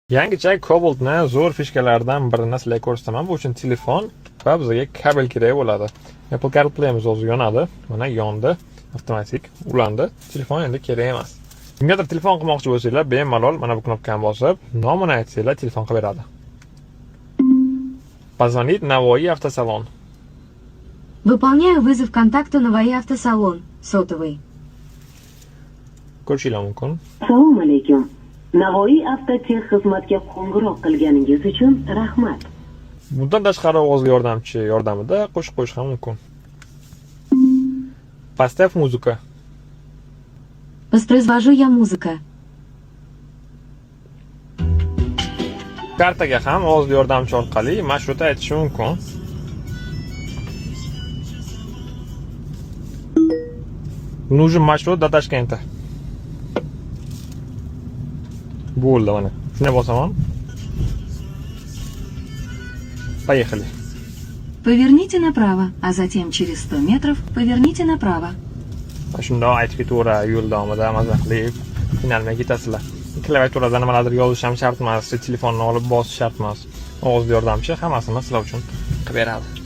Yangicha Cobalt'ni zo'r fishkalaridan birini sizlarga ko'rsataman. Bu uchun telefon va bizga kabel kerak bo'ladi. Apple CarPlay'imiz o'zi yonadi. Mana yondi, avtomatik ulandi. Telefon endi kerak emas. Kimgadir telefon qilmoqchi bo'lsanglar, bemalol mana bu knopkani bosib, nomini aytsanglar, telefon qilib beradi. Позвонить Navoiy avtosalon. Выполняю вызов контакту Navoiy автосалон. Сотовый. Ko'rishinglar mumkin. Assalomu alaykum. Navoiy avtotex xizmatga qo'ng'iroq qilganingiz uchun rahmat. Bundan tashqari ovozli yordamchi yordamida qo'shiq qo'yish ham mumkin. Поставь музыка. Воспроизвожу я музыка. Kartaga ham ovozli yordamchi orqali marshrut aytish mumkin. Нужен маршрут до Ташкента. Bo'ldi mana. Shunday bosaman. Поехали. Поверните направо, а затем через 100 метров поверните направо. Shundoq aytib ketaveradi yo'l davomida maza qilib, qiynalmay ketasizlar. Klaviaturada nimalardir yozish ham shart emas, telefonni olib bosish shart emas. Ovozli yordamchi hammasini sizlar uchun qilib beradi.